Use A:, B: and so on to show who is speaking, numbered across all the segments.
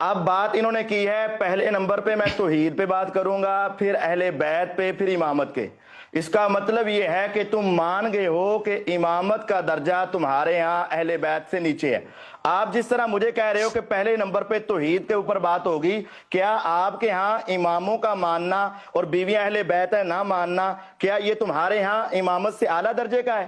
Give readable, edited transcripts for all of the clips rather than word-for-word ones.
A: اب بات انہوں نے کی ہے پہلے نمبر پہ میں توحید پہ بات کروں گا، پھر اہل بیت پہ، پھر امامت کے۔ اس کا مطلب یہ ہے کہ تم مان گئے ہو کہ امامت کا درجہ تمہارے ہاں اہل بیت سے نیچے ہے۔ آپ جس طرح مجھے کہہ رہے ہو کہ پہلے نمبر پہ توحید کے اوپر بات ہوگی، کیا آپ کے ہاں اماموں کا ماننا اور بیوی اہل بیت ہے نہ ماننا، کیا یہ تمہارے ہاں امامت سے اعلیٰ درجے کا ہے؟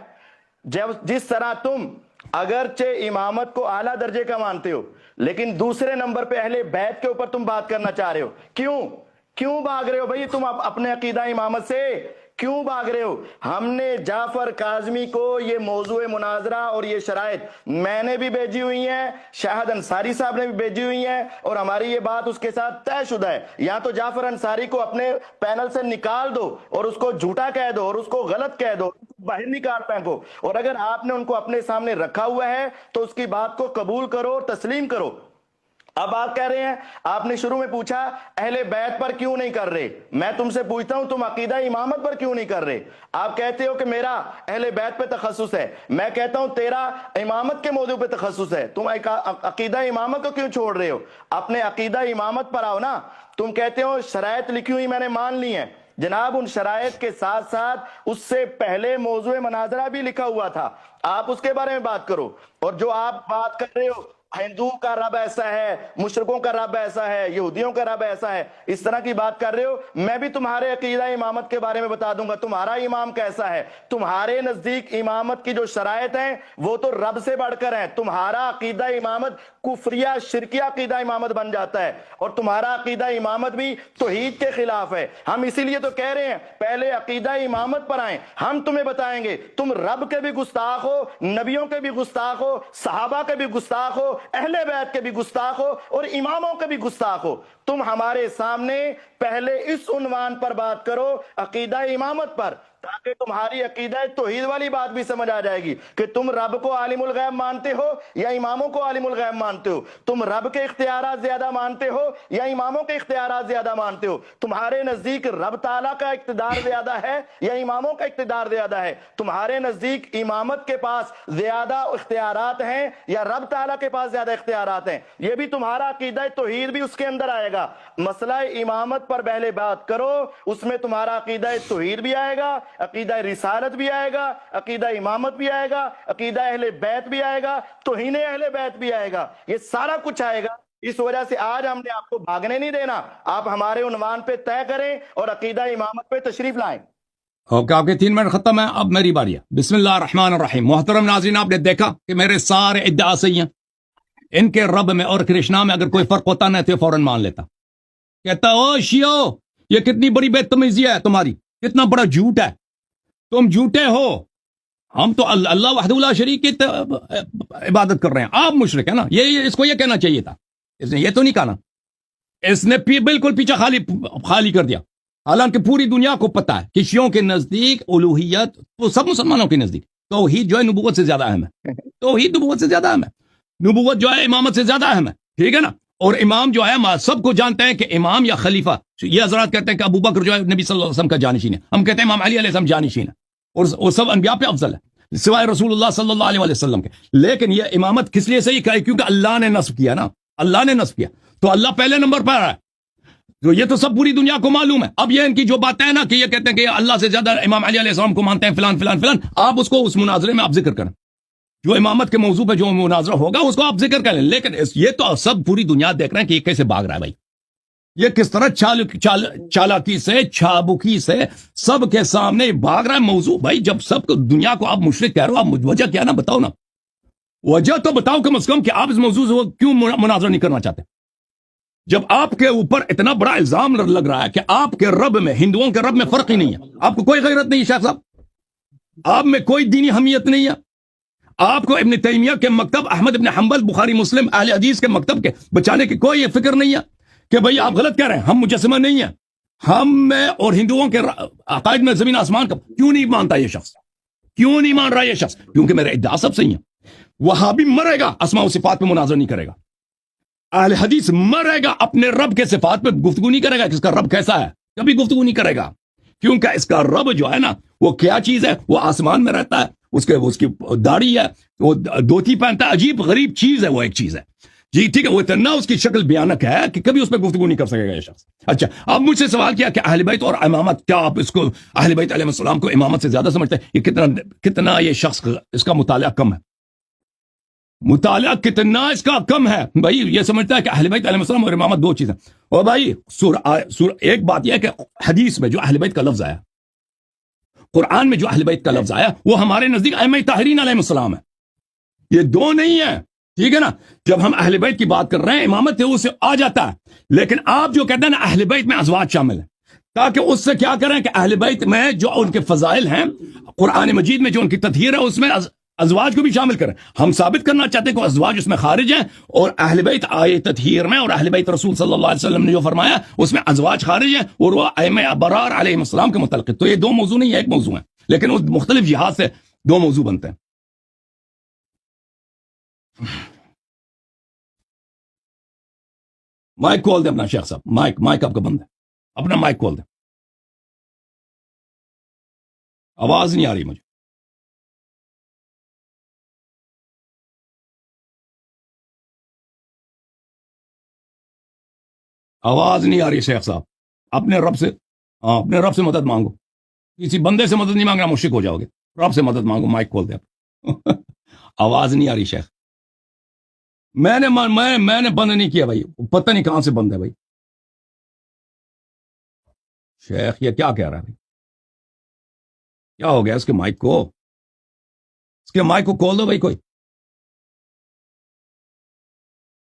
A: جس طرح تم اگرچہ امامت کو اعلیٰ درجے کا مانتے ہو، لیکن دوسرے نمبر پہ اہل بیت کے اوپر تم بات کرنا چاہ رہے ہو۔ کیوں بھاگ رہے ہو بھائی تم اپنے عقیدہ امامت سے؟ کیوں بھاگ رہے ہو؟ ہم نے جعفر کاظمی کو یہ موضوع مناظرہ اور یہ شرائط میں نے بھی بھیجی ہوئی ہیں، شاہد انصاری صاحب نے بھی بھیجی ہوئی ہیں، اور ہماری یہ بات اس کے ساتھ طے شدہ ہے۔ یا تو جعفر انصاری کو اپنے پینل سے نکال دو اور اس کو جھوٹا کہہ دو اور اس کو غلط کہہ دو، باہر نکال پھینکو، اور اگر آپ نے ان کو اپنے سامنے رکھا ہوا ہے تو اس کی بات کو قبول کرو، تسلیم کرو۔ اب آپ کہہ رہے ہیں، آپ نے شروع میں پوچھا اہل بیت پر کیوں نہیں کر رہے، میں تم سے پوچھتا ہوں تم عقیدہ امامت پر کیوں نہیں کر رہے؟ آپ کہتے ہو کہ میرا اہل بیت پہ تخصص ہے، میں کہتا ہوں تیرا امامت کے موضوع پہ تخصص ہے، تم عقیدہ امامت کو کیوں چھوڑ رہے ہو؟ اپنے عقیدہ امامت پر آؤ نا۔ تم کہتے ہو شرائط لکھی ہوئی میں نے مان لی ہیں، جناب ان شرائط کے ساتھ ساتھ اس سے پہلے موضوع مناظرہ بھی لکھا ہوا تھا، آپ اس کے بارے میں بات کرو۔ اور جو آپ بات کر رہے ہو ہندو کا رب ایسا ہے، مشرکوں کا رب ایسا ہے، یہودیوں کا رب ایسا ہے، اس طرح کی بات کر رہے ہو، میں بھی تمہارے عقیدہ امامت کے بارے میں بتا دوں گا تمہارا امام کیسا ہے۔ تمہارے نزدیک امامت کی جو شرائط ہیں وہ تو رب سے بڑھ کر ہیں، تمہارا عقیدہ امامت کفریہ شرکیہ عقیدہ امامت بن جاتا ہے، اور تمہارا عقیدہ امامت بھی توحید کے خلاف ہے۔ ہم اسی لیے تو کہہ رہے ہیں پہلے عقیدہ امامت پر آئیں، ہم تمہیں بتائیں گے تم رب کے بھی گستاخ ہو، نبیوں کے بھی گستاخ ہو، صحابہ کے بھی گستاخ ہو، اہل بیت کے بھی گستاخ ہو، اور اماموں کے بھی گستاخ ہو۔ تم ہمارے سامنے پہلے اس عنوان پر بات کرو، عقیدہ امامت پر، تاکہ تمہاری عقیدہ توحید والی بات بھی سمجھ آ جائے گی کہ تم رب کو عالم الغیب مانتے ہو یا اماموں کو عالم الغیب مانتے ہو، تم رب کے اختیارات زیادہ مانتے ہو یا اماموں کے اختیارات زیادہ مانتے ہو، تمہارے نزدیک رب تعالیٰ کا اقتدار زیادہ ہے یا اماموں کا اقتدار زیادہ ہے، تمہارے نزدیک امامت کے پاس زیادہ اختیارات ہیں یا رب تعالیٰ کے پاس زیادہ اختیارات ہیں۔ یہ بھی تمہارا عقیدہ توحید بھی اس کے اندر آئے گا۔ مسئلہ امامت پر پہلے بات کرو، اس میں تمہارا عقیدہ توحید بھی آئے گا، عقیدہ رسالت بھی آئے گا، عقیدہ امامت بھی آئے گا، عقیدہ اہل بیت بھی آئے گا، توہین اہل بیت بھی آئے گا، یہ سارا کچھ آئے گا۔ اس وجہ سے آج ہم نے آپ کو بھاگنے نہیں دینا، آپ ہمارے عنوان پہ طے کریں اور عقیدہ امامت پہ تشریف لائیں۔
B: اوکے، آپ کے 3 منٹ ختم ہے، اب میری باری ہے۔ بسم اللہ الرحمن الرحیم۔ محترم ناظرین، آپ نے دیکھا کہ میرے سارے ادعا صحیح ہیں، ان کے رب میں اور کرشنا میں اگر کوئی فرق ہوتا نہ تو فوراً مان لیتا، کہتا او شیو یہ کتنی بڑی بے تمیزی ہے تمہاری، کتنا بڑا جھوٹ ہے، تم جھوٹے ہو، ہم تو اللہ وحدہ لا شریک کی عبادت کر رہے ہیں، آپ مشرک ہیں نا۔ یہ اس کو یہ کہنا چاہیے تھا، اس نے یہ تو نہیں کہا نا، اس نے بالکل پیچھے خالی کر دیا۔ حالانکہ پوری دنیا کو پتا ہے کہ شیعوں کے نزدیک الوہیت، تو سب مسلمانوں کے نزدیک توحید جو ہے نبوت سے زیادہ اہم ہے، توحید نبوت سے زیادہ اہم ہے، نبوت جو ہے امامت سے زیادہ اہم ہے، ٹھیک ہے نا۔ اور امام جو ہے سب کو جانتے ہیں کہ امام یا خلیفہ، یہ حضرات کہتے ہیں کہ ابو بکر جو ہے نبی صلی اللہ علیہ وسلم کا جانشین ہے، ہم کہتے ہیں امام علی علیہ السلام جانشین ہے، اور سب انبیاء پہ افضل ہے سوائے رسول اللہ صلی اللہ علیہ وسلم کے۔ لیکن یہ امامت کس لیے صحیح کہا؟ کیونکہ اللہ نے نصب کیا نا، اللہ نے نصب کیا، تو اللہ پہلے نمبر پر ہے، تو یہ تو سب پوری دنیا کو معلوم ہے۔ اب یہ ان کی جو باتیں ہیں نا کہ یہ کہتے ہیں کہ اللہ سے زیادہ امام علی علیہ السلام کو مانتے ہیں، فلان فلان فلان، آپ اس کو اس مناظرے میں آپ ذکر کریں، جو امامت کے موضوع پہ جو مناظرہ ہوگا اس کو آپ ذکر کریں۔ لیکن یہ تو سب پوری دنیا دیکھ رہے ہیں کہ یہ کیسے بھاگ رہا ہے بھائی، یہ کس طرح چالاکی سے، چھابکی سے سب کے سامنے بھاگ رہا ہے موضوع۔ بھائی جب سب دنیا کو آپ مشرک کہہ رہے ہو، آپ وجہ کیا نا بتاؤ نا، وجہ تو بتاؤ کم از کم کہ آپ اس موضوع سے کیوں مناظرہ نہیں کرنا چاہتے؟ جب آپ کے اوپر اتنا بڑا الزام لگ رہا ہے کہ آپ کے رب میں، ہندوؤں کے رب میں فرق ہی نہیں ہے، آپ کو کوئی غیرت نہیں ہے شیخ صاحب، آپ میں کوئی دینی حمیت نہیں ہے، آپ کو ابن تیمیہ کے مکتب، احمد ابن حنبل، بخاری مسلم، اہل حدیث کے مکتب کے بچانے کی کوئی فکر نہیں ہے کہ بھئی آپ غلط کہہ رہے ہیں، ہم مجسمہ نہیں ہیں، ہم میں اور ہندوؤں کے عقائد میں زمین آسمان کا۔ کیوں نہیں مانتا یہ شخص؟ کیوں نہیں مان رہا یہ شخص؟ کیونکہ میرے ادعا سب صحیح ہیں۔ وہابی مرے گا اسماء و صفات پہ مناظر نہیں کرے گا، اہل حدیث مرے گا اپنے رب کے صفات پہ گفتگو نہیں کرے گا کہ اس کا رب کیسا ہے، کبھی گفتگو نہیں کرے گا، کیونکہ اس کا رب جو ہے نا وہ کیا چیز ہے، وہ آسمان میں رہتا ہے، اس کی داڑھی ہے، وہ دھوتی پہنتا ہے، عجیب غریب چیز ہے، وہ ایک چیز ہے جی ٹھیک ہے، وہ اتنا اس کی شکل بیانک ہے کہ کبھی اس پہ گفتگو نہیں کر سکے گا یہ شخص. اچھا اب مجھ سے سوال کیا کہ اہل بیت اور امامت، کیا آپ اس کو اہل بیت علیہ السلام کو امامت سے زیادہ سمجھتے ہیں؟ یہ کتنا یہ شخص اس کا مطالعہ کم ہے، مطالعہ کتنا اس کا کم ہے بھائی. یہ سمجھتا ہے کہ اہل بیت علیہ السلام اور امامت دو چیزیں. اور بھائی ایک بات یہ ہے کہ حدیث میں جو اہل بیت کا لفظ آیا، قرآن میں جو اہل بیت کا لفظ آیا، وہ ہمارے نزدیک ائمہ طاہرین علیہ السلام ہے. یہ دو نہیں ہے، ٹھیک ہے نا. جب ہم اہل بیت کی بات کر رہے ہیں امامت ہے اسے آ جاتا ہے، لیکن آپ جو کہتے ہیں نا اہل بیت میں ازواج شامل ہیں، تاکہ اس سے کیا کریں کہ اہل بیت میں جو ان کے فضائل ہیں، قرآن مجید میں جو ان کی تطہیر ہے اس میں ازواج کو بھی شامل کریں. ہم ثابت کرنا چاہتے ہیں کہ ازواج اس میں خارج ہیں، اور اہل بیت آئے تطہیر میں اور اہل بیت رسول صلی اللہ علیہ وسلم نے جو فرمایا اس میں ازواج خارج ہیں، اور وہ ائمہ ابرار علیہ السلام کے متعلق. تو یہ دو موضوع نہیں ہے، ایک موضوع ہے، لیکن وہ مختلف جہاد سے دو موضوع بنتے ہیں. مائک کھول دیں اپنا شیخ صاحب، مائک آپ کا بند ہے، اپنا مائک کھول دیں. آواز نہیں آ رہی مجھے. آواز نہیں آ رہی شیخ صاحب. اپنے رب سے اپنے رب سے مدد مانگو، کسی بندے سے مدد نہیں مانگنا، مشرک ہو جاؤ گے. رب سے مدد مانگو. مائک کھول دیں آپ. آواز نہیں آ رہی شیخ. میں نے بند نہیں کیا بھائی، پتہ نہیں کہاں سے بند ہے بھائی. شیخ یہ کیا کہہ رہا ہے بھائی؟ کیا ہو گیا اس کے مائک کو؟ اس کے مائک کو کھول دو بھائی کوئی.